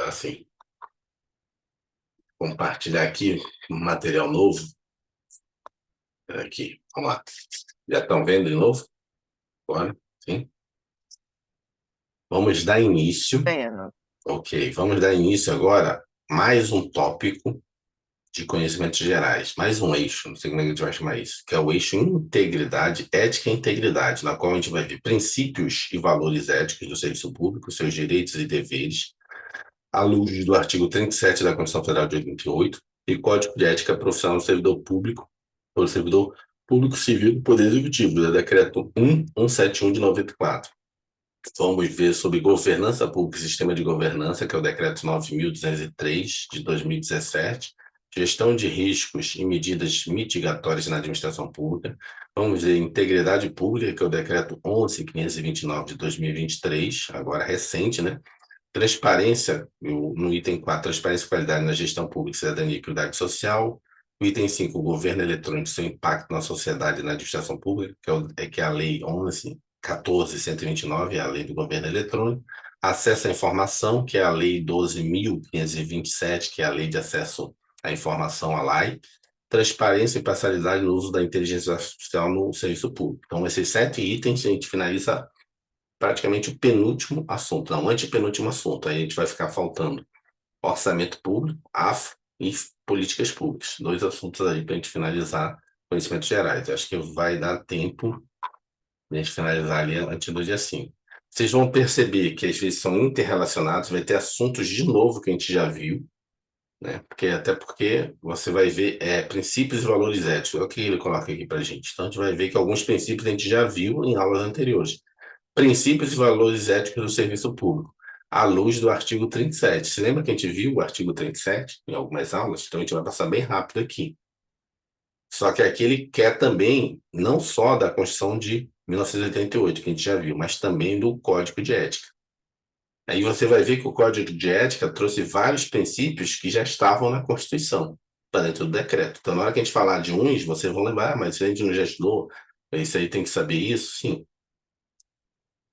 Agora sim. Compartilhar aqui um material novo. Aqui, vamos lá. Já estão vendo de novo? Agora, sim. Vamos dar início. Vendo. Ok, vamos dar início agora mais um tópico de conhecimentos gerais, mais um eixo, não sei como é que a gente vai chamar isso, que é o eixo integridade, ética e integridade, na qual a gente vai ver princípios e valores éticos do serviço público, seus direitos e deveres, à luz do artigo 37 da Constituição Federal de 88 e Código de Ética Profissional do Servidor Público, do Servidor Público Civil do Poder Executivo, do Decreto 1171 de 94. Vamos ver sobre governança pública e sistema de governança, que é o Decreto 9.203 de 2017, gestão de riscos e medidas mitigatórias na administração pública. Vamos ver integridade pública, que é o Decreto 11.529 de 2023, agora recente, né? Transparência, no item 4, transparência e qualidade na gestão pública, cidadania e equidade social. O item 5, governo eletrônico e seu impacto na sociedade e na administração pública, que é a Lei 11.14.129, a Lei do Governo Eletrônico. Acesso à informação, que é a Lei 12.527, que é a Lei de acesso à informação, a LAI. Transparência e parcialidade no uso da inteligência artificial no serviço público. Então, esses 7 itens a gente finaliza praticamente o penúltimo assunto, não, antepenúltimo assunto. Aí a gente vai ficar faltando orçamento público, AF e políticas públicas. 2 assuntos aí para a gente finalizar conhecimentos gerais. Acho que vai dar tempo de a gente finalizar ali antes do dia 5. Vocês vão perceber que às vezes são interrelacionados, vai ter assuntos de novo que a gente já viu, né? Até porque você vai ver princípios e valores éticos. É o que ele coloca aqui para a gente. Então a gente vai ver que alguns princípios a gente já viu em aulas anteriores. Princípios e valores éticos do serviço público, à luz do artigo 37. Você lembra que a gente viu o artigo 37 em algumas aulas? Então a gente vai passar bem rápido aqui. Só que aqui ele quer também, não só da Constituição de 1988, que a gente já viu, mas também do Código de Ética. Aí você vai ver que o Código de Ética trouxe vários princípios que já estavam na Constituição, para dentro do decreto. Então, na hora que a gente falar de uns, vocês vão lembrar, mas se a gente não já estudou, isso aí tem que saber isso, sim.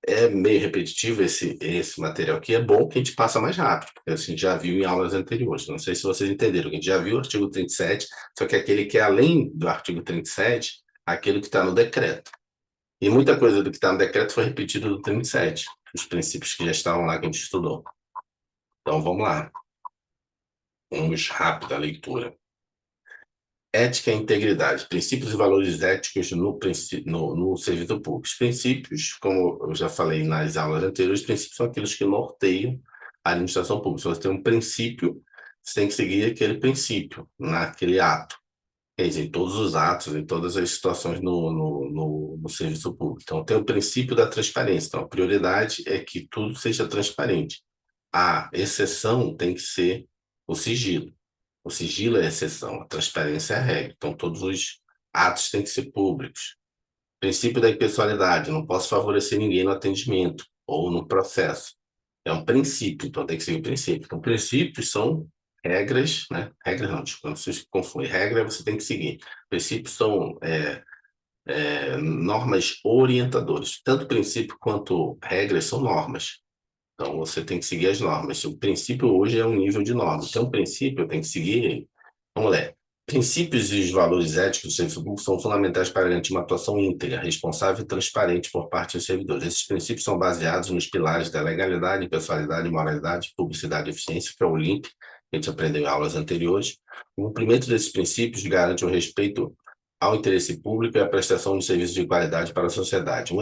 É meio repetitivo esse material aqui, é bom que a gente passa mais rápido, porque assim, a gente já viu em aulas anteriores. Não sei se vocês entenderam, que a gente já viu o artigo 37, só que aquele que é além do artigo 37, aquele que está no decreto. E muita coisa do que está no decreto foi repetido no 37, os princípios que já estavam lá que a gente estudou. Então vamos lá. Vamos rápido a leitura. Ética e integridade, princípios e valores éticos no serviço público. Os princípios, como eu já falei nas aulas anteriores, os princípios são aqueles que norteiam a administração pública. Se você tem um princípio, você tem que seguir aquele princípio naquele ato. Quer dizer, em todos os atos, em todas as situações no serviço público. Então, tem o princípio da transparência. Então, a prioridade é que tudo seja transparente. A exceção tem que ser o sigilo. O sigilo é a exceção, a transparência é a regra. Então, todos os atos têm que ser públicos. Princípio da impessoalidade, não posso favorecer ninguém no atendimento ou no processo. É um princípio, então tem que seguir o princípio. Então, princípios são regras, né? Regras não, desculpa, não se confunde. Regra você tem que seguir. Princípios são normas orientadoras. Tanto princípio quanto regras são normas. Então, você tem que seguir as normas. O princípio hoje é um nível de norma. Então, o princípio eu tenho que seguir. Vamos lá. Princípios e os valores éticos do serviço público são fundamentais para garantir uma atuação íntegra, responsável e transparente por parte dos servidores. Esses princípios são baseados nos pilares da legalidade, impessoalidade, moralidade, publicidade e eficiência, que é o LIMP, que a gente aprendeu em aulas anteriores. O cumprimento desses princípios garante o respeito ao interesse público e a prestação de serviços de qualidade para a sociedade.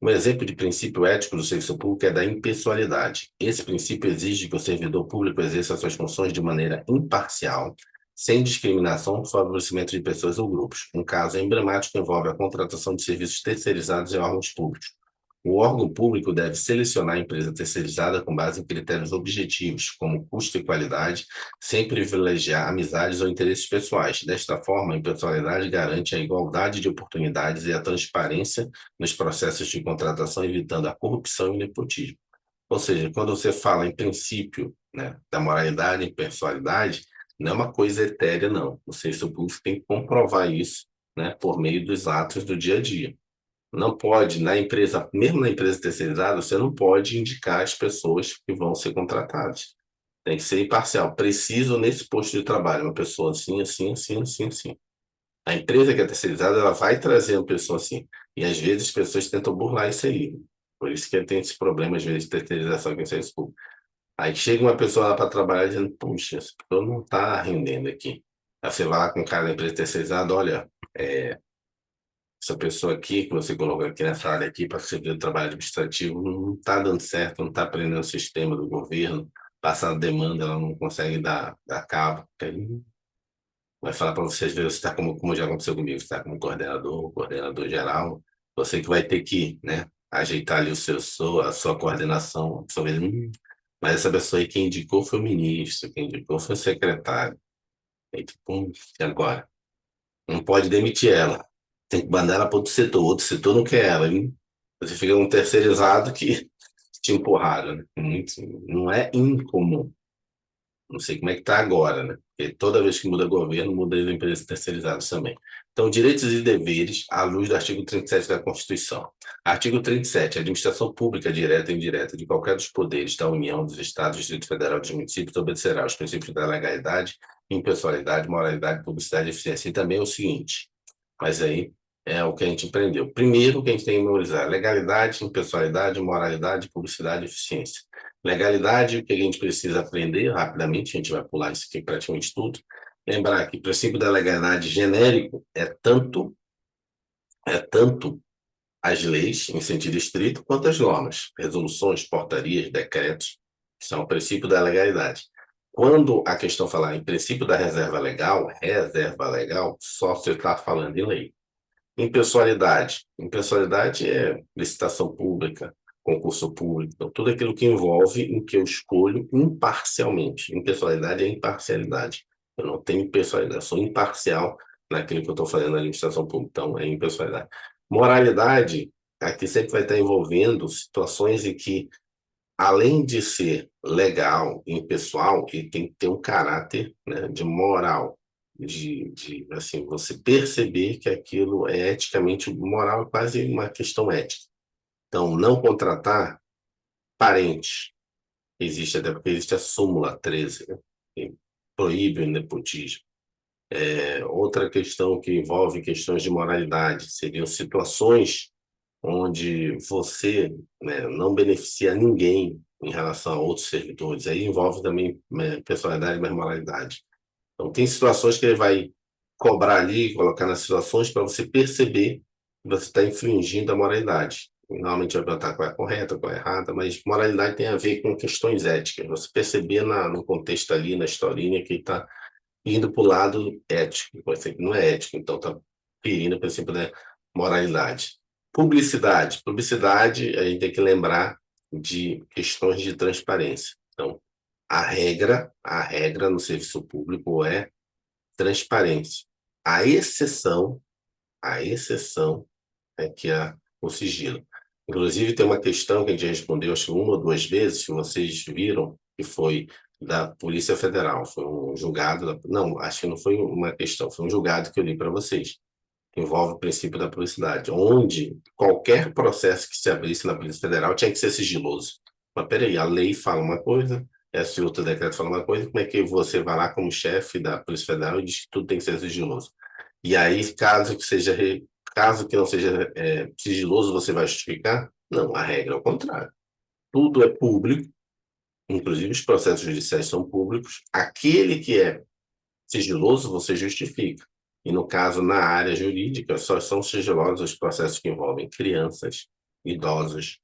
Um exemplo de princípio ético do serviço público é da impessoalidade. Esse princípio exige que o servidor público exerça suas funções de maneira imparcial, sem discriminação ou favorecimento de pessoas ou grupos. Um caso emblemático envolve a contratação de serviços terceirizados em órgãos públicos. O órgão público deve selecionar a empresa terceirizada com base em critérios objetivos, como custo e qualidade, sem privilegiar amizades ou interesses pessoais. Desta forma, a impessoalidade garante a igualdade de oportunidades e a transparência nos processos de contratação, evitando a corrupção e o nepotismo. Ou seja, quando você fala em princípio, né, da moralidade e impessoalidade, não é uma coisa etérea, não. O serviço público tem que comprovar isso, né, por meio dos atos do dia a dia. Não pode, na empresa, mesmo na empresa terceirizada, você não pode indicar as pessoas que vão ser contratadas. Tem que ser imparcial. Preciso nesse posto de trabalho, uma pessoa assim, assim, assim, assim, assim. A empresa que é terceirizada, ela vai trazer uma pessoa assim. E às vezes as pessoas tentam burlar isso aí. Por isso que tem esse problema, às vezes, de terceirização aqui em serviço público. Aí chega uma pessoa lá para trabalhar dizendo, puxa, essa pessoa não está rendendo aqui. Aí você vai lá com o cara da empresa terceirizada, olha, essa pessoa aqui que você colocou aqui nessa área aqui para servir o trabalho administrativo não está dando certo, não está aprendendo o sistema do governo, passa a demanda, ela não consegue dar cabo. Aí vai falar para você, às vezes, você está como já aconteceu comigo, você está como coordenador geral, você que vai ter que, né, ajeitar ali a sua coordenação, a sua vez, mas essa pessoa aí quem indicou foi o ministro, quem indicou foi o secretário. Aí, tipo, e agora? Não pode demitir ela. Tem que mandar ela para outro setor não quer ela, hein? Você fica um terceirizado que te empurraram, né? Muito, não é incomum. Não sei como é que está agora, né? Porque toda vez que muda governo, muda as empresas terceirizadas também. Então, direitos e deveres à luz do artigo 37 da Constituição. Artigo 37. A administração pública direta e indireta de qualquer dos poderes da União, dos Estados, do Distrito Federal e dos municípios obedecerá aos princípios da legalidade, impessoalidade, moralidade, publicidade e eficiência. E também é o seguinte, mas aí é o que a gente aprendeu. Primeiro, o que a gente tem que memorizar: legalidade, impessoalidade, moralidade, publicidade e eficiência. Legalidade, o que a gente precisa aprender rapidamente, a gente vai pular isso aqui praticamente tudo. Lembrar que o princípio da legalidade genérico é tanto as leis, em sentido estrito, quanto as normas, resoluções, portarias, decretos, que são o princípio da legalidade. Quando a questão falar em princípio da reserva legal, só se está falando em lei. Impessoalidade. Impessoalidade é licitação pública, concurso público, então, tudo aquilo que envolve em que eu escolho imparcialmente. Impessoalidade é imparcialidade. Eu não tenho impessoalidade, eu sou imparcial naquilo que eu estou fazendo na administração pública, então é impessoalidade. Moralidade, aqui sempre vai estar envolvendo situações em que, além de ser legal e impessoal, ele tem que ter um caráter, né, de moral assim, você perceber que aquilo é eticamente moral, é quase uma questão ética. Então, não contratar parentes. Existe, até porque existe a súmula 13, né, que proíbe o nepotismo. Outra questão que envolve questões de moralidade seriam situações onde você, né, não beneficia ninguém em relação a outros servidores. Aí envolve também, né, personalidade e moralidade. Então, tem situações que ele vai cobrar ali, colocar nas situações para você perceber que você está infringindo a moralidade. Normalmente vai perguntar qual é a correta, qual é a errada, mas moralidade tem a ver com questões éticas. Você perceber no contexto ali, na historinha, que está indo para o lado ético, você não é ético, então está ferindo o princípio da moralidade. Publicidade. Publicidade, a gente tem que lembrar de questões de transparência. Então, a regra no serviço público é transparência. A exceção, a exceção é que o sigilo. Inclusive, tem uma questão que a gente respondeu, acho que uma ou duas vezes, que vocês viram, que foi da Polícia Federal. Foi um julgado. Não, acho que não foi uma questão, foi um julgado que eu li para vocês, que envolve o princípio da publicidade, onde qualquer processo que se abrisse na Polícia Federal tinha que ser sigiloso. Mas peraí, a lei fala uma coisa, esse outro decreto fala uma coisa, como é que você vai lá como chefe da Polícia Federal e diz que tudo tem que ser sigiloso? E aí, caso que não seja sigiloso, você vai justificar? Não, a regra é o contrário. Tudo é público, inclusive os processos judiciais são públicos. Aquele que é sigiloso, você justifica. E no caso, na área jurídica, só são sigilosos os processos que envolvem crianças, idosos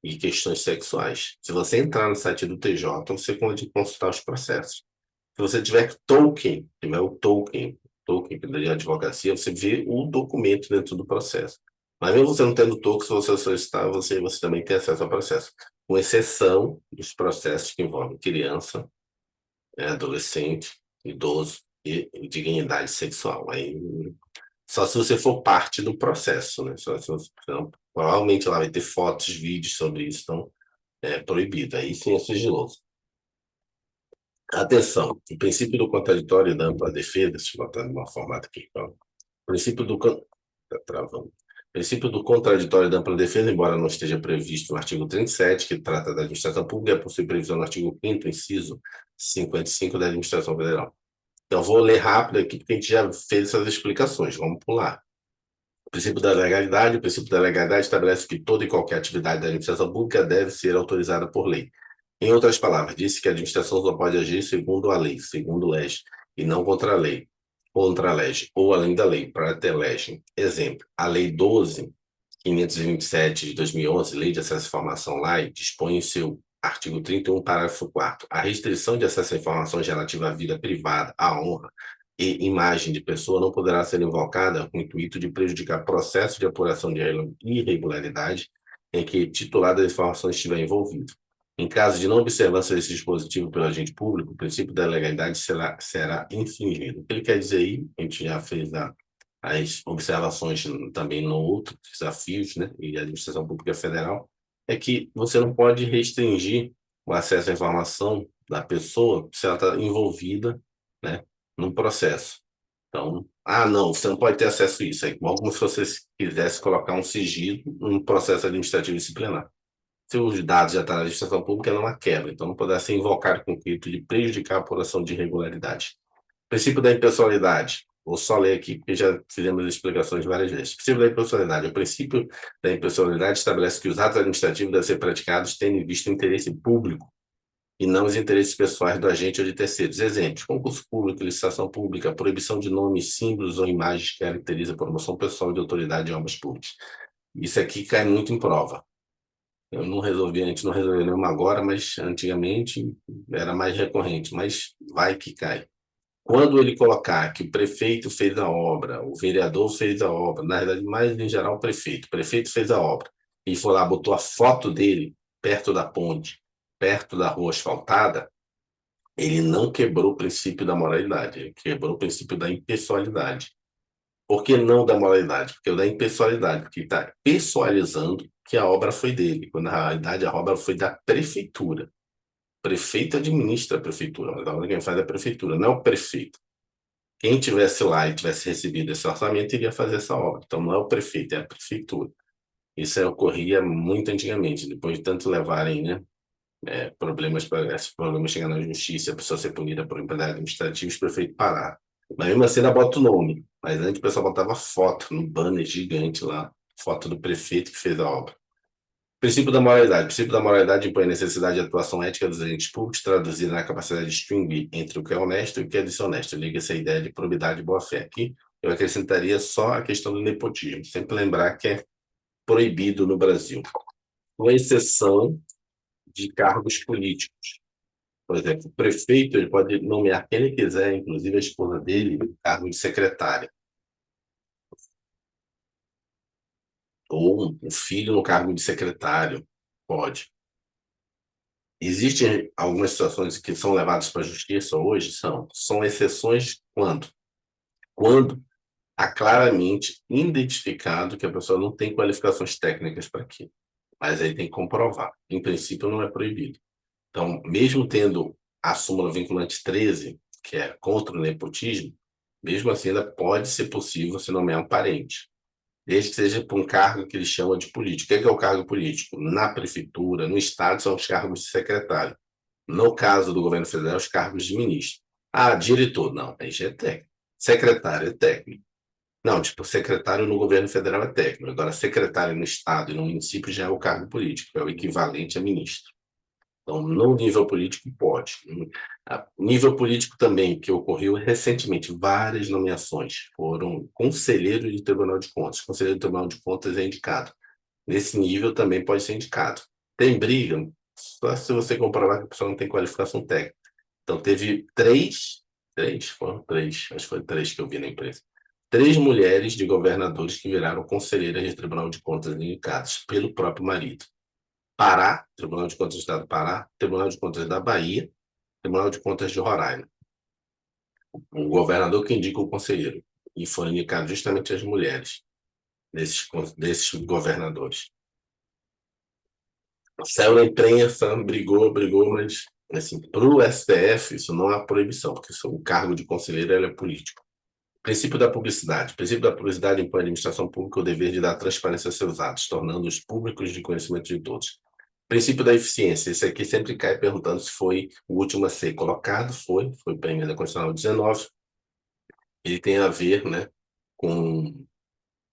e questões sexuais. Se você entrar no site do TJ, você pode consultar os processos. Se você tiver o token da advocacia, você vê o documento dentro do processo. Mas mesmo você não tendo token, se você solicitar, você também tem acesso ao processo. Com exceção dos processos que envolvem criança, adolescente, idoso e dignidade sexual. Aí, só se você for parte do processo, né? Então, provavelmente lá vai ter fotos, vídeos sobre isso, então é proibido. Aí sim é sigiloso. Atenção, o princípio do contraditório e da ampla defesa, deixa eu botar numa formato aqui, então, o princípio do... Tá travando. Princípio do contraditório e da ampla defesa, embora não esteja previsto no artigo 37, que trata da administração pública, possui previsão no artigo 5º, inciso 55 da Administração Federal. Então, vou ler rápido aqui, porque a gente já fez essas explicações. Vamos pular. O princípio da legalidade. O princípio da legalidade estabelece que toda e qualquer atividade da administração pública deve ser autorizada por lei. Em outras palavras, disse que a administração só pode agir segundo a lei, segundo lege, e não contra a lei, contra a lege, ou além da lei, para ter lege. Exemplo, a Lei 12.527 de 2011, Lei de Acesso à Informação LAI, dispõe em seu artigo 31, parágrafo 4º, a restrição de acesso a informações relativas à vida privada, à honra e imagem de pessoa não poderá ser invocada com o intuito de prejudicar processo de apuração de irregularidade em que titular das informações estiver envolvido. Em caso de não observância desse dispositivo pelo agente público, o princípio da legalidade será infringido. O que ele quer dizer aí, a gente já fez as observações também no outro desafios, né, e a administração pública federal, é que você não pode restringir o acesso à informação da pessoa se ela está envolvida, né, num processo. Então, não, você não pode ter acesso a isso. É igual como se você quisesse colocar um sigilo num processo administrativo disciplinar. Se os dados já estão na administração pública, não há quebra. Então, não poderá ser invocado com o intuito de prejudicar a apuração de irregularidade. Princípio da impessoalidade. Vou só ler aqui, porque já fizemos explicações várias vezes. Princípio da impessoalidade. O princípio da impessoalidade estabelece que os atos administrativos devem ser praticados tendo em vista o interesse público e não os interesses pessoais do agente ou de terceiros. Exemplos: concurso público, licitação pública, proibição de nomes, símbolos ou imagens que caracterizam a promoção pessoal de autoridade em obras públicas. Isso aqui cai muito em prova. Eu não resolvi, a gente não resolveu nenhuma agora, mas antigamente era mais recorrente, mas vai que cai. Quando ele colocar que o prefeito fez a obra, o vereador fez a obra, na verdade, mais em geral, o prefeito fez a obra, e foi lá, botou a foto dele perto da ponte, perto da rua asfaltada, ele não quebrou o princípio da moralidade, ele quebrou o princípio da impessoalidade. Por que não da moralidade? Porque o da impessoalidade, porque está pessoalizando que a obra foi dele, quando na realidade a obra foi da prefeitura. O prefeito administra a prefeitura, mas a obra quem faz é a prefeitura, não é o prefeito. Quem tivesse lá e tivesse recebido esse orçamento iria fazer essa obra. Então não é o prefeito, é a prefeitura. Isso ocorria muito antigamente, depois de tanto levarem, né, esses problemas chegar na justiça, a pessoa ser punida por improbidade administrativa, os prefeitos pararam. Mas mesmo assim ainda bota o nome. Mas antes o pessoal botava foto no banner gigante lá, foto do prefeito que fez a obra. Princípio da moralidade. O princípio da moralidade impõe a necessidade de atuação ética dos agentes públicos, traduzida na capacidade de distinguir entre o que é honesto e o que é desonesto. Liga-se a ideia de probidade e boa-fé. Aqui eu acrescentaria só a questão do nepotismo. Sempre lembrar que é proibido no Brasil, com exceção de cargos políticos. Por exemplo, o prefeito ele pode nomear quem ele quiser, inclusive a esposa dele, no cargo de secretária. Ou um filho no cargo de secretário. Pode. Existem algumas situações que são levadas para a justiça hoje, são exceções quando há claramente identificado que a pessoa não tem qualificações técnicas para aquilo. Mas aí tem que comprovar. Em princípio, não é proibido. Então, mesmo tendo a súmula vinculante 13, que é contra o nepotismo, mesmo assim ainda pode ser possível se nomear um parente, desde que seja para um cargo que eles chamam de político. O que é o cargo político? Na prefeitura, no estado, são os cargos de secretário. No caso do governo federal, os cargos de ministro. Diretor, não, aí já é técnico. Secretário é técnico. Não, tipo, secretário no governo federal é técnico. Agora, secretário no estado e no município já é o cargo político, é o equivalente a ministro. Então, no nível político, pode. Nível político também, que ocorreu recentemente, várias nomeações foram conselheiro de Tribunal de Contas. Conselheiro de Tribunal de Contas é indicado. Nesse nível também pode ser indicado. Tem briga, só se você comprovar que a pessoa não tem qualificação técnica. Então, teve foram três, acho que foi três que eu vi na empresa. 3 mulheres de governadores que viraram conselheiras de Tribunal de Contas indicadas pelo próprio marido. Pará, Tribunal de Contas do Estado do Pará, Tribunal de Contas da Bahia, Tribunal de Contas de Roraima. O governador que indica o conselheiro. E foram indicadas justamente as mulheres desses governadores. Saiu na imprensa, brigou, mas assim, para o STF isso não é proibição, porque o cargo de conselheiro é político. Princípio da publicidade. O princípio da publicidade impõe à administração pública o dever de dar transparência a seus atos, tornando-os públicos de conhecimento de todos. Princípio da eficiência. Esse aqui sempre cai perguntando se foi o último a ser colocado. Foi para a emenda constitucional 19. Ele tem a ver, né, com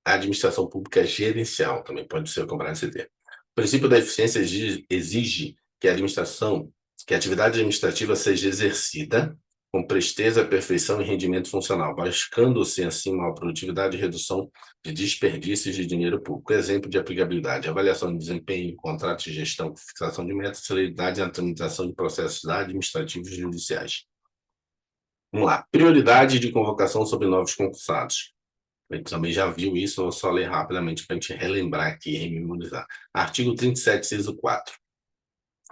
a administração pública gerencial, também pode ser cobrado esse termo. O princípio da eficiência exige que a atividade administrativa seja exercida com presteza, perfeição e rendimento funcional, buscando-se, assim, uma produtividade e redução de desperdícios de dinheiro público. Exemplo de aplicabilidade: avaliação de desempenho, contratos de gestão, fixação de metas, celeridade na tramitação de processos administrativos e judiciais. Vamos lá. Prioridade de convocação sobre novos concursados. A gente também já viu isso, eu vou só ler rapidamente para a gente relembrar aqui e rememorizar. Artigo 37, inciso 4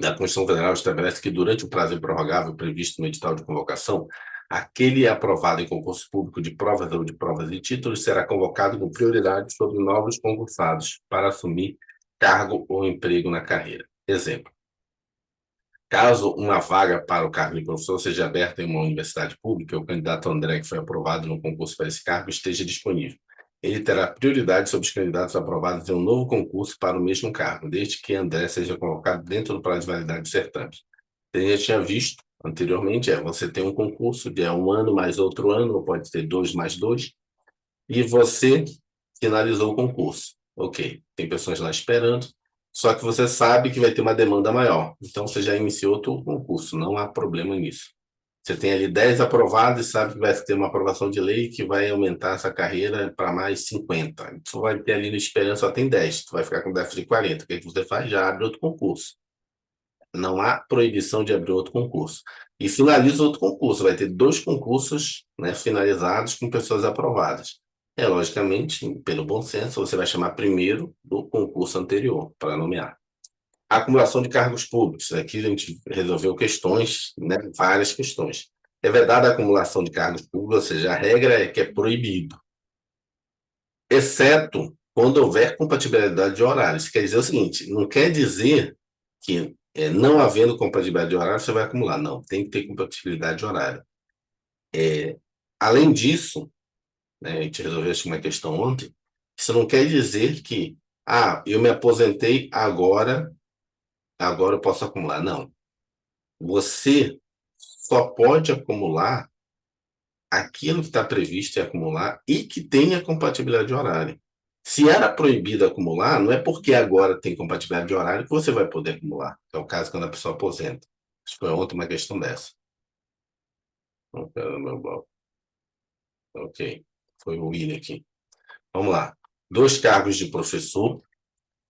da Constituição Federal estabelece que, durante o prazo improrrogável previsto no edital de convocação, aquele aprovado em concurso público de provas ou de provas e títulos será convocado com prioridade sobre novos concursados para assumir cargo ou emprego na carreira. Exemplo: caso uma vaga para o cargo de professor seja aberta em uma universidade pública, o candidato André, que foi aprovado no concurso para esse cargo, esteja disponível. Ele terá prioridade sobre os candidatos aprovados em um novo concurso para o mesmo cargo, desde que André seja convocado dentro do prazo de validade do certame. A gente já tinha visto anteriormente, você tem um concurso de um ano mais outro ano, ou pode ter 2 mais 2, e você finalizou o concurso. Ok, tem pessoas lá esperando, só que você sabe que vai ter uma demanda maior. Então, você já iniciou outro concurso, não há problema nisso. Você tem ali 10 aprovados e sabe que vai ter uma aprovação de lei que vai aumentar essa carreira para mais 50. Tu vai ter ali na esperança, só tem 10, tu vai ficar com déficit de 40. O que você faz? Já abre outro concurso. Não há proibição de abrir outro concurso. E finaliza outro concurso. Vai ter 2 concursos, né, finalizados com pessoas aprovadas. Logicamente, pelo bom senso, você vai chamar primeiro do concurso anterior para nomear. Acumulação de cargos públicos. Aqui a gente resolveu questões, né, várias questões. É vedada a acumulação de cargos públicos, ou seja, a regra é que é proibido, exceto quando houver compatibilidade de horários. Quer dizer o seguinte, não quer dizer que, não havendo compatibilidade de horário, você vai acumular. Não, tem que ter compatibilidade de horário. Além disso, né, a gente resolveu uma questão ontem, isso não quer dizer que, eu me aposentei agora eu posso acumular. Não. Você só pode acumular aquilo que está previsto em acumular e que tenha compatibilidade de horário. Se era proibido acumular, não é porque agora tem compatibilidade de horário que você vai poder acumular. É o caso quando a pessoa aposenta. Acho que foi ontem uma questão dessa. Não, pera, meu bloco. Ok. Foi o William aqui. Vamos lá. 2 cargos de professor,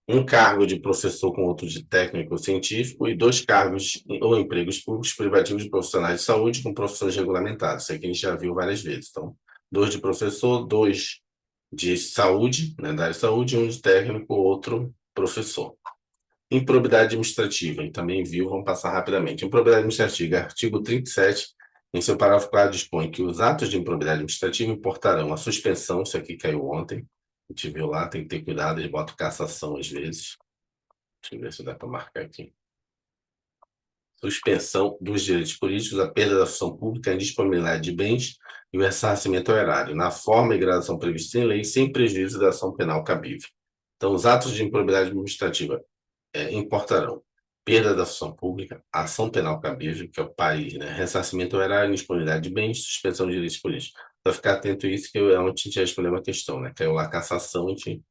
um cargo de professor com outro de técnico científico e 2 cargos ou empregos públicos privativos de profissionais de saúde com profissões regulamentadas. Isso aqui a gente já viu várias vezes. Então, 2 de professor, 2 de saúde, né, da área de saúde, e 1 de técnico, outro professor. Improbidade administrativa, a gente também viu, vamos passar rapidamente. Improbidade administrativa, artigo 37, em seu parágrafo 4, dispõe que os atos de improbidade administrativa importarão a suspensão, isso aqui caiu ontem, a gente viu lá, tem que ter cuidado, eles botam cassação às vezes. Deixa eu ver se dá para marcar aqui. Suspensão dos direitos políticos, a perda da função pública, a indisponibilidade de bens e o ressarcimento ao erário, na forma e gradação prevista em lei, sem prejuízo da ação penal cabível. Então, os atos de improbidade administrativa importarão perda da função pública, ação penal cabível, que é o país, né? Ressarcimento ao erário, indisponibilidade de bens, suspensão de direitos políticos. Para ficar atento a isso, que é onde a gente já respondeu uma questão, né? Caiu lá a cassação, a gente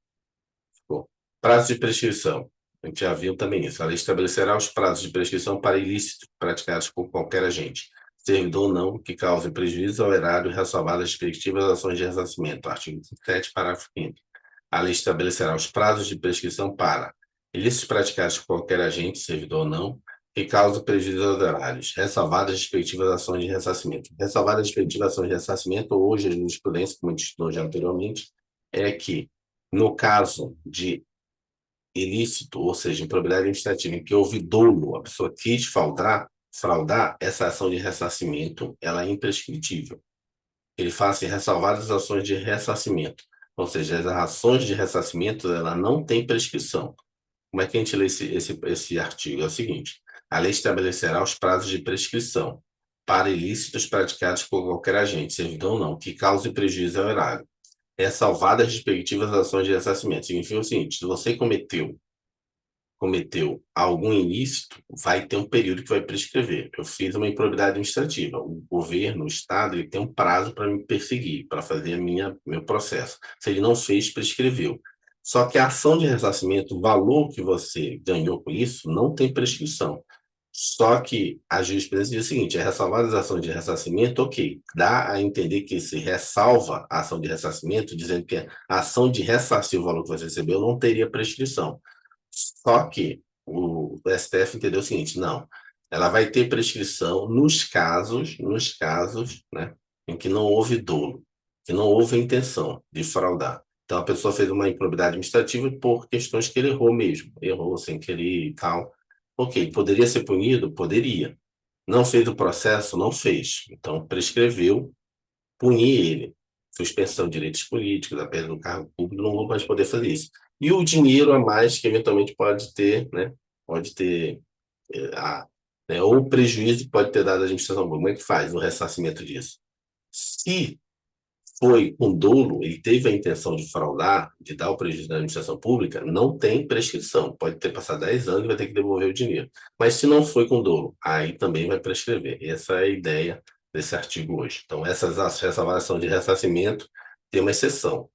ficou. Prazo de prescrição. A gente já viu também isso. A lei estabelecerá os prazos de prescrição para ilícitos praticados por qualquer agente, servidor ou não, que cause prejuízo ao erário, ressalvadas as respectivas ações de ressarcimento. Artigo 7, parágrafo 5º. A lei estabelecerá os prazos de prescrição para ilícitos praticados por qualquer agente, servidor ou não, que cause prejuízo aos erários, ressalvadas as respectivas ações de ressarcimento. Ressalvadas as respectivas ações de ressarcimento, hoje a jurisprudência, como a gente estudou já anteriormente, é que, no caso de ilícito, ou seja, improbidade administrativa, em que houve dolo, a pessoa quis fraudar, essa ação de ressarcimento, ela é imprescritível. Ele fala assim, ressalvadas as ações de ressarcimento. Ou seja, as ações de ressarcimento, ela não tem prescrição. Como é que a gente lê esse artigo? É o seguinte, a lei estabelecerá os prazos de prescrição. para ilícitos praticados por qualquer agente, servidão ou não, que cause prejuízo ao erário. Ressalvadas as respectivas ações de ressarcimento. Significa o seguinte: se você cometeu algum ilícito, vai ter um período que vai prescrever. Eu fiz uma improbidade administrativa. O governo, o Estado, ele tem um prazo para me perseguir, para fazer meu processo. Se ele não fez, prescreveu. Só que a ação de ressarcimento, o valor que você ganhou com isso, não tem prescrição. Só que a jurisprudência diz o seguinte: é ressalvada as ações de ressarcimento, ok. Dá a entender que se ressalva a ação de ressarcimento, dizendo que a ação de ressarcir o valor que você recebeu não teria prescrição. Só que o STF entendeu o seguinte: não, ela vai ter prescrição nos casos, né, em que não houve dolo, que não houve intenção de fraudar. Então, a pessoa fez uma improbidade administrativa por questões que ele errou mesmo, errou sem querer e tal. Ok, poderia ser punido? Poderia. Não fez o processo? Não fez. Então, prescreveu, punir ele. Suspensão de direitos políticos, a perda do cargo público, não vou mais poder fazer isso. E o dinheiro a mais que eventualmente pode ter, né? Pode ter, ou o prejuízo que pode ter dado à administração pública. Como é que faz o ressarcimento disso? Se foi com dolo, ele teve a intenção de fraudar, de dar o prejuízo à administração pública, não tem prescrição. Pode ter passado 10 anos e vai ter que devolver o dinheiro. Mas se não foi com dolo, aí também vai prescrever. Essa é a ideia desse artigo hoje. Então, essa avaliação de ressarcimento tem uma exceção.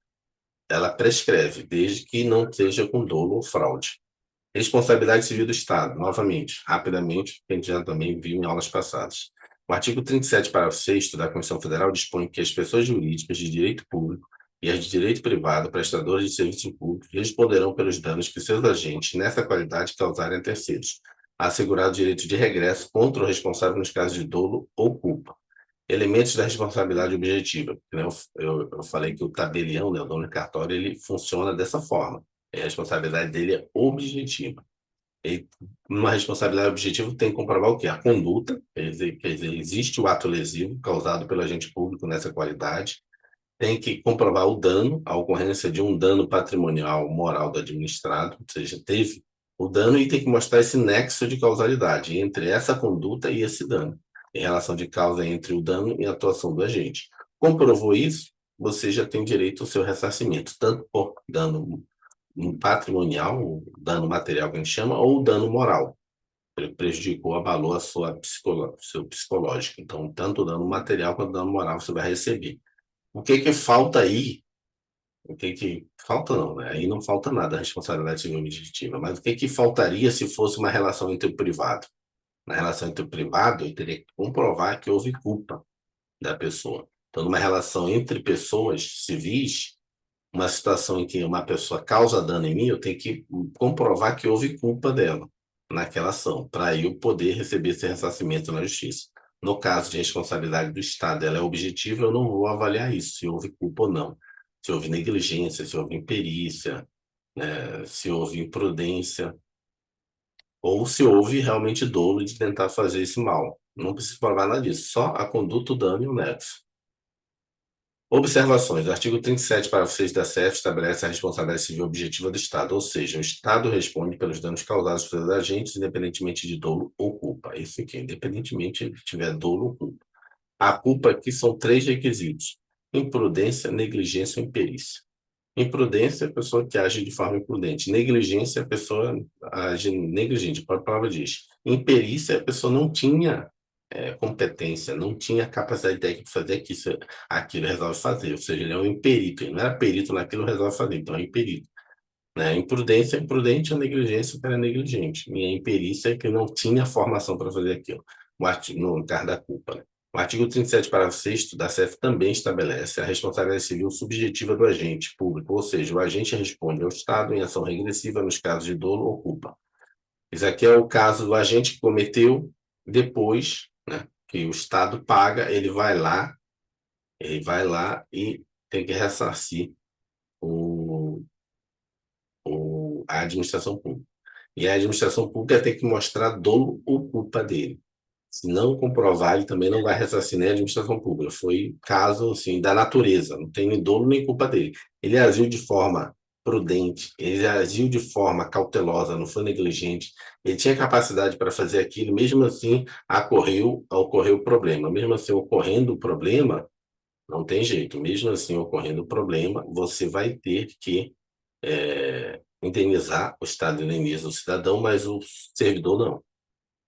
Ela prescreve, desde que não seja com dolo ou fraude. Responsabilidade civil do Estado, novamente, rapidamente, que a gente já também viu em aulas passadas. O artigo 37, parágrafo 6º da Constituição Federal dispõe que as pessoas jurídicas de direito público e as de direito privado, prestadoras de serviço público, responderão pelos danos que seus agentes, nessa qualidade, causarem a terceiros, assegurado o direito de regresso contra o responsável nos casos de dolo ou culpa. Elementos da responsabilidade objetiva. Né? Eu falei que o tabelião, né, o dono do cartório, ele funciona dessa forma. A responsabilidade dele é objetiva. E uma responsabilidade objetiva tem que comprovar o quê? A conduta, quer dizer, existe o ato lesivo causado pelo agente público nessa qualidade, tem que comprovar o dano, a ocorrência de um dano patrimonial, moral do administrado, ou seja, teve o dano e tem que mostrar esse nexo de causalidade entre essa conduta e esse dano, em relação de causa entre o dano e a atuação do agente. Comprovou isso, você já tem direito ao seu ressarcimento, tanto por dano patrimonial, o dano material que a gente chama, ou o dano moral. Ele prejudicou, abalou a seu psicológico. Então, tanto o dano material quanto o dano moral você vai receber. O que que falta aí? O que que falta não, né? Aí não falta nada a responsabilidade civil objetiva, mas o que que faltaria se fosse uma relação entre o privado? Na relação entre o privado, eu teria que comprovar que houve culpa da pessoa. Então, numa relação entre pessoas civis, uma situação em que uma pessoa causa dano em mim, eu tenho que comprovar que houve culpa dela naquela ação, para eu poder receber esse ressarcimento na justiça. No caso de responsabilidade do Estado, ela é objetiva, eu não vou avaliar isso, se houve culpa ou não. Se houve negligência, se houve imperícia, né, se houve imprudência, ou se houve realmente dolo de tentar fazer esse mal. Não precisa provar nada disso, só a conduta, o dano e o nexo. Observações. O artigo 37, parágrafo 6 da CF estabelece a responsabilidade civil objetiva do Estado, ou seja, o Estado responde pelos danos causados pelos agentes, independentemente de dolo ou culpa. Isso aqui, independentemente de tiver dolo ou culpa. A culpa aqui são 3 requisitos: imprudência, negligência ou imperícia. Imprudência é a pessoa que age de forma imprudente. Negligência é a pessoa age negligente, a própria palavra diz. Imperícia é a pessoa não tinha competência, não tinha capacidade técnica de fazer aquilo, resolve fazer. Ou seja, ele é um imperito, ele não era perito naquilo, resolve fazer, então é imperito. Né? Imprudência é imprudente, a negligência é negligente. E a imperícia é que não tinha formação para fazer aquilo, no caso da culpa. Né? O artigo 37, parágrafo 6º da CF também estabelece a responsabilidade civil subjetiva do agente público, ou seja, o agente responde ao Estado em ação regressiva nos casos de dolo ou culpa. Isso aqui é o caso do agente que cometeu depois, né, que o Estado paga, ele vai lá e tem que ressarcir o, a administração pública. E a administração pública tem que mostrar dolo ou culpa dele. Se não comprovar, ele também não vai ressarcir nem a administração pública. Foi caso assim, da natureza, não tem nem dolo nem culpa dele. Ele agiu de forma prudente, ele agiu de forma cautelosa, não foi negligente, ele tinha capacidade para fazer aquilo, mesmo assim ocorreu o problema. Mesmo assim, ocorrendo o problema, não tem jeito. Mesmo assim, ocorrendo o problema, você vai ter que indenizar, o Estado indeniza o cidadão, mas o servidor não.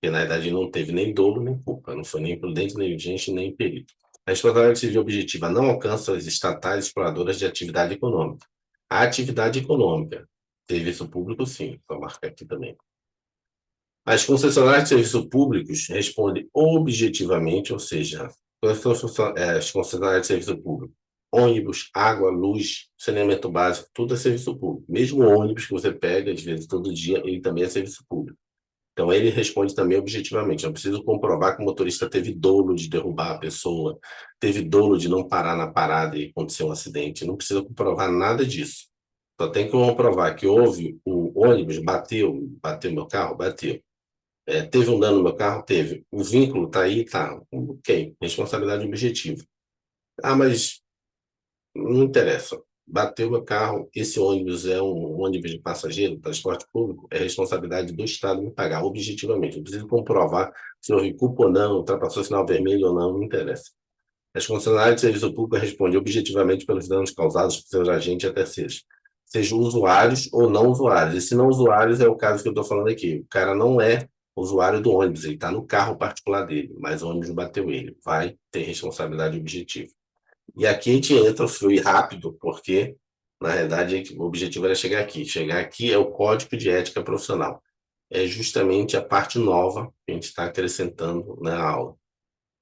Porque, na verdade, não teve nem dolo nem culpa, não foi nem prudente, nem negligente, nem perito. A responsabilidade civil objetiva não alcança as estatais exploradoras de atividade econômica. A atividade econômica, serviço público, sim, vou marcar aqui também. As concessionárias de serviços públicos respondem objetivamente, ou seja, as concessionárias de serviço público, ônibus, água, luz, saneamento básico, tudo é serviço público. Mesmo o ônibus que você pega, às vezes, todo dia, ele também é serviço público. Então, ele responde também objetivamente. Eu preciso comprovar que o motorista teve dolo de derrubar a pessoa, teve dolo de não parar na parada e acontecer um acidente. Não precisa comprovar nada disso. Só tem que comprovar que houve o ônibus, bateu meu carro, bateu. Teve um dano no meu carro? Teve. O vínculo está aí? Tá. Ok. Responsabilidade objetiva. Ah, mas não interessa. Bateu meu carro, esse ônibus é um ônibus de passageiro, transporte público, é responsabilidade do Estado me pagar, objetivamente. Eu preciso comprovar se houve culpa ou não, ultrapassou o sinal vermelho ou não, não interessa. As concessionárias de serviço público respondem objetivamente pelos danos causados por seus agentes a terceiros, sejam usuários ou não usuários. E se não usuários, é o caso que eu estou falando aqui. O cara não é usuário do ônibus, ele está no carro particular dele, mas o ônibus bateu ele. Vai ter responsabilidade objetiva. E aqui a gente entra, flui rápido, porque, na verdade, o objetivo era chegar aqui. Chegar aqui é o Código de Ética Profissional. É justamente a parte nova que a gente está acrescentando na aula,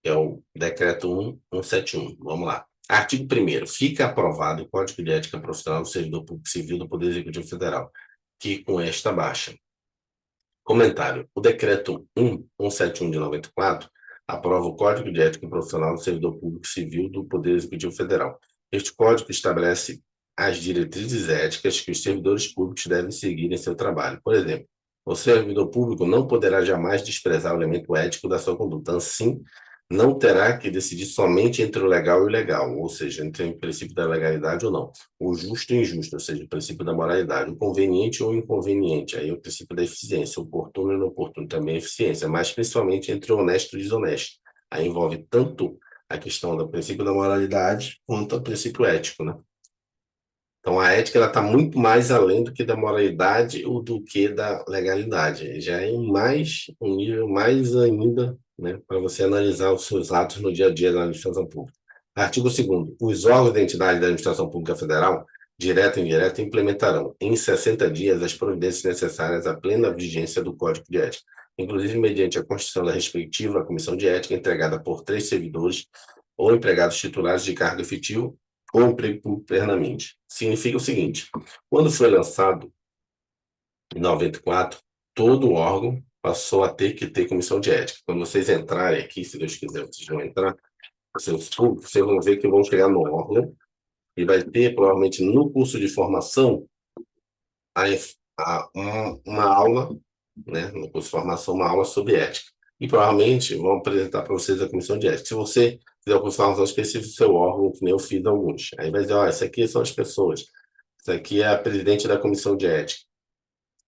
que é o Decreto 1171. Vamos lá. Artigo 1º. Fica aprovado o Código de Ética Profissional do Servidor Público Civil do Poder Executivo Federal, que com esta baixa. Comentário. O Decreto 1171 de 94 aprova o Código de Ética Profissional do Servidor Público Civil do Poder Executivo Federal. Este código estabelece as diretrizes éticas que os servidores públicos devem seguir em seu trabalho. Por exemplo, o servidor público não poderá jamais desprezar o elemento ético da sua conduta. Assim, não terá que decidir somente entre o legal e o ilegal, ou seja, entre o princípio da legalidade ou não, o justo e o injusto, ou seja, o princípio da moralidade, o conveniente ou inconveniente, aí é o princípio da eficiência, o oportuno e o inoportuno também é eficiência, mas principalmente entre o honesto e o desonesto. Aí envolve tanto a questão do princípio da moralidade quanto o princípio ético, né? Então, a ética está muito mais além do que da moralidade ou do que da legalidade. Já é um nível mais ainda, né, para você analisar os seus atos no dia a dia da administração pública. Artigo 2º. Os órgãos da entidade da administração pública federal, direta e indireta, implementarão em 60 dias as providências necessárias à plena vigência do Código de Ética, inclusive mediante a constituição da respectiva comissão de ética entregada por 3 servidores ou empregados titulares de cargo efetivo ou emprego público permanente. Significa o seguinte: quando foi lançado em 94, todo órgão passou a ter que ter comissão de ética. Quando vocês entrarem aqui, se Deus quiser, vocês vão entrar, vocês vão ver que vão chegar no órgão e vai ter, provavelmente, no curso de formação, uma aula, né, no curso de formação, uma aula sobre ética. E provavelmente vão apresentar para vocês a comissão de ética. Se você fizer o curso de formação específico do seu órgão, que nem eu fiz alguns, aí vai dizer, ó, isso aqui são as pessoas, isso aqui é a presidente da comissão de ética.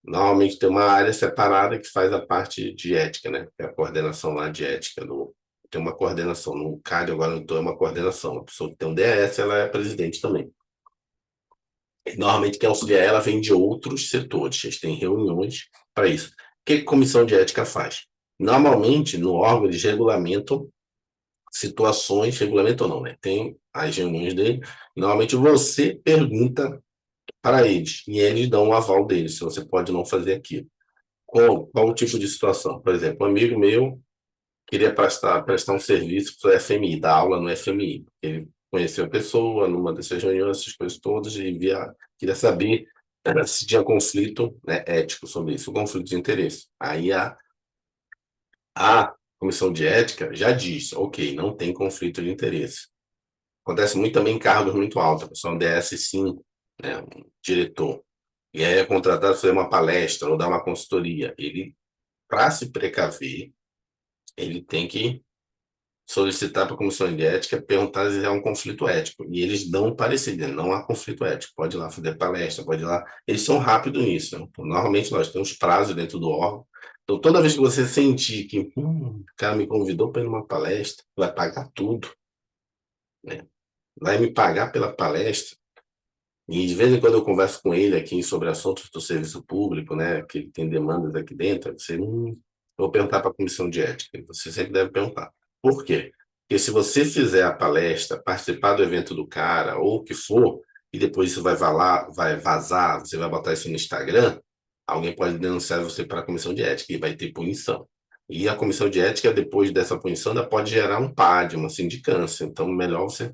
Normalmente tem uma área separada que faz a parte de ética, né? Que é a coordenação lá de ética. Tem uma coordenação. No CAD, agora não é uma coordenação. A pessoa que tem um DS, ela é presidente também. E, normalmente, quem auxilia ela vem de outros setores. Eles têm reuniões para isso. O que a comissão de ética faz? Normalmente, no órgão, eles regulamentam situações, regulamentam não, né? Tem as reuniões dele. Normalmente, você pergunta para eles e eles dão o aval deles, se você pode não fazer aquilo. Qual o tipo de situação? Por exemplo, um amigo meu queria prestar um serviço para o FMI, dar aula no FMI. Ele conheceu a pessoa numa dessas reuniões, essas coisas todas, e queria saber se tinha conflito, né, ético sobre isso, conflito de interesse. Aí a comissão de ética já diz, ok, não tem conflito de interesse. Acontece muito também em cargos muito altos, a pessoa é um DS5, né, um diretor, e aí é contratado para fazer uma palestra ou dar uma consultoria. Ele, para se precaver, ele tem que solicitar para a comissão de ética, perguntar se há um conflito ético. E eles dão um parecer, não há conflito ético. Pode ir lá fazer palestra, pode ir lá. Eles são rápidos nisso. Né? Normalmente nós temos prazo dentro do órgão. Então, toda vez que você sentir que o cara me convidou para ir numa palestra, vai pagar tudo, né? Vai me pagar pela palestra. E de vez em quando eu converso com ele aqui sobre assuntos do serviço público, né, que ele tem demandas aqui dentro, você vou perguntar para a comissão de ética. Você sempre deve perguntar. Por quê? Porque se você fizer a palestra, participar do evento do cara, ou o que for, e depois isso vai vazar, você vai botar isso no Instagram, alguém pode denunciar você para a comissão de ética e vai ter punição. E a comissão de ética, depois dessa punição, ainda pode gerar um PAD, uma sindicância. Então, melhor você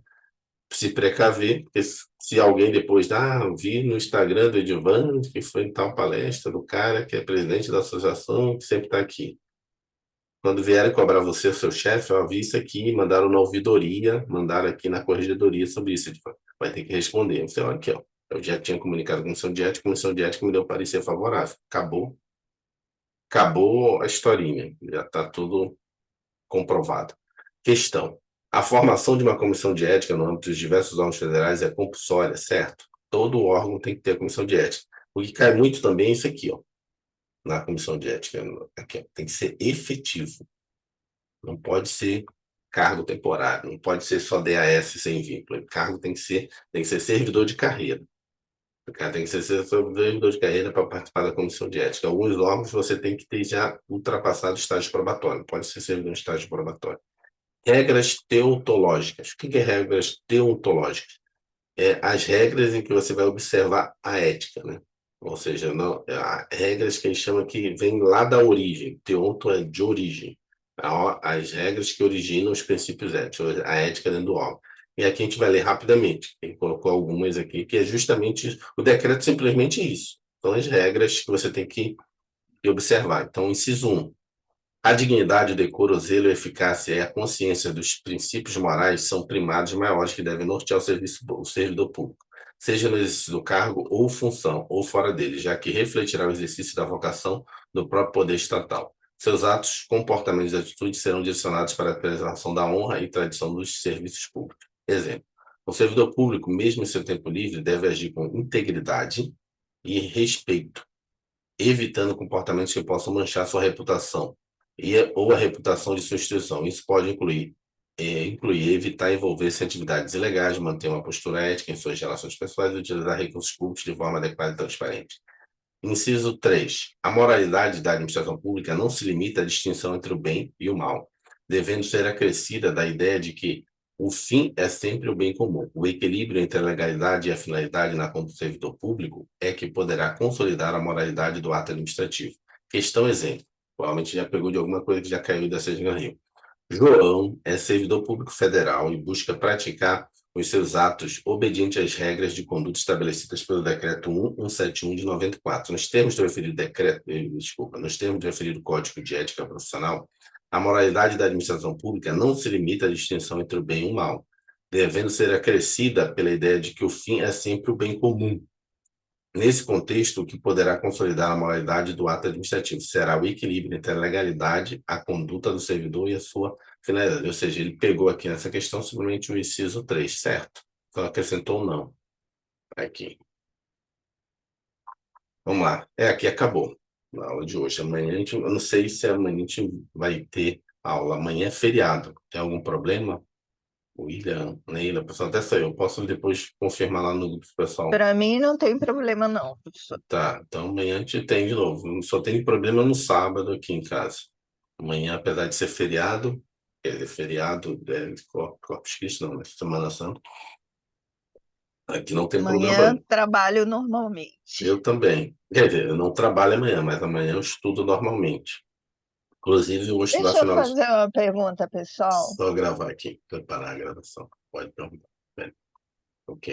se precaver, porque se alguém depois, vi no Instagram do Edivan que foi em tal palestra do cara que é presidente da associação, que sempre está aqui. Quando vierem cobrar você, o seu chefe, eu vi isso aqui, mandaram na ouvidoria, mandaram aqui na corregedoria sobre isso. Ele vai ter que responder. Você olha aqui, ó. Eu já tinha comunicado com a comissão de ética me deu parecer favorável. Acabou a historinha, já está tudo comprovado. Questão. A formação de uma comissão de ética no âmbito de diversos órgãos federais é compulsória, certo? Todo órgão tem que ter a comissão de ética. O que cai muito também é isso aqui, ó, na comissão de ética. Aqui, ó, tem que ser efetivo. Não pode ser cargo temporário, não pode ser só DAS sem vínculo. O cargo tem que ser servidor de carreira. O cara tem que ser servidor de carreira para participar da comissão de ética. Alguns órgãos você tem que ter já ultrapassado o estágio probatório, pode ser servidor de estágio probatório. Regras teontológicas. O que é regras teontológicas? É as regras em que você vai observar a ética, né? Ou seja, não, regras que eles chamam que vêm lá da origem. Teonto é de origem. As regras que originam os princípios éticos, a ética dentro do órgão. E aqui a gente vai ler rapidamente. Ele colocou algumas aqui, que é justamente isso. O decreto é simplesmente isso. São as regras que você tem que observar. Então, inciso 1. A dignidade, o decoro, o zelo, a eficácia e a consciência dos princípios morais são primados maiores que devem nortear o servidor público, seja no exercício do cargo ou função, ou fora dele, já que refletirá o exercício da vocação do próprio poder estatal. Seus atos, comportamentos e atitudes serão direcionados para a preservação da honra e tradição dos serviços públicos. Exemplo: o servidor público, mesmo em seu tempo livre, deve agir com integridade e respeito, evitando comportamentos que possam manchar sua reputação ou a reputação de sua instituição. Isso pode incluir evitar envolver-se em atividades ilegais, manter uma postura ética em suas relações pessoais e utilizar recursos públicos de forma adequada e transparente. Inciso 3. A moralidade da administração pública não se limita à distinção entre o bem e o mal, devendo ser acrescida da ideia de que o fim é sempre o bem comum. O equilíbrio entre a legalidade e a finalidade na conta do servidor público é que poderá consolidar a moralidade do ato administrativo. Questão exemplo. Provavelmente já pegou de alguma coisa que já caiu da Sérgio Rio. João é servidor público federal e busca praticar os seus atos obediente às regras de conduta estabelecidas pelo Decreto 1171 de 94. Nos termos do referido nos termos do referido Código de Ética Profissional, a moralidade da administração pública não se limita à distinção entre o bem e o mal, devendo ser acrescida pela ideia de que o fim é sempre o bem comum. Nesse contexto, o que poderá consolidar a moralidade do ato administrativo será o equilíbrio entre a legalidade, a conduta do servidor e a sua finalidade. Ou seja, ele pegou aqui nessa questão simplesmente o inciso 3, certo? Então acrescentou não. Aqui. Vamos lá. Aqui acabou a aula de hoje. Amanhã eu não sei se amanhã a gente vai ter aula. Amanhã é feriado. Tem algum problema? William, Neila, pessoal, até saiu. Eu posso depois confirmar lá no grupo pessoal. Para mim não tem problema não, professor. Tá, então amanhã a gente tem de novo. Só tem problema no sábado aqui em casa. Amanhã, apesar de ser feriado, feriado de Corpus Christi, não, mas Semana Santa, aqui não tem problema para Amanhã mim. trabalho normalmente. Eu também. Quer dizer, eu não trabalho amanhã, mas amanhã eu estudo normalmente. Inclusive, eu vou estudar Deixa eu final de... fazer uma pergunta, pessoal. Só gravar aqui, preparar a gravação. Pode perguntar. Ok.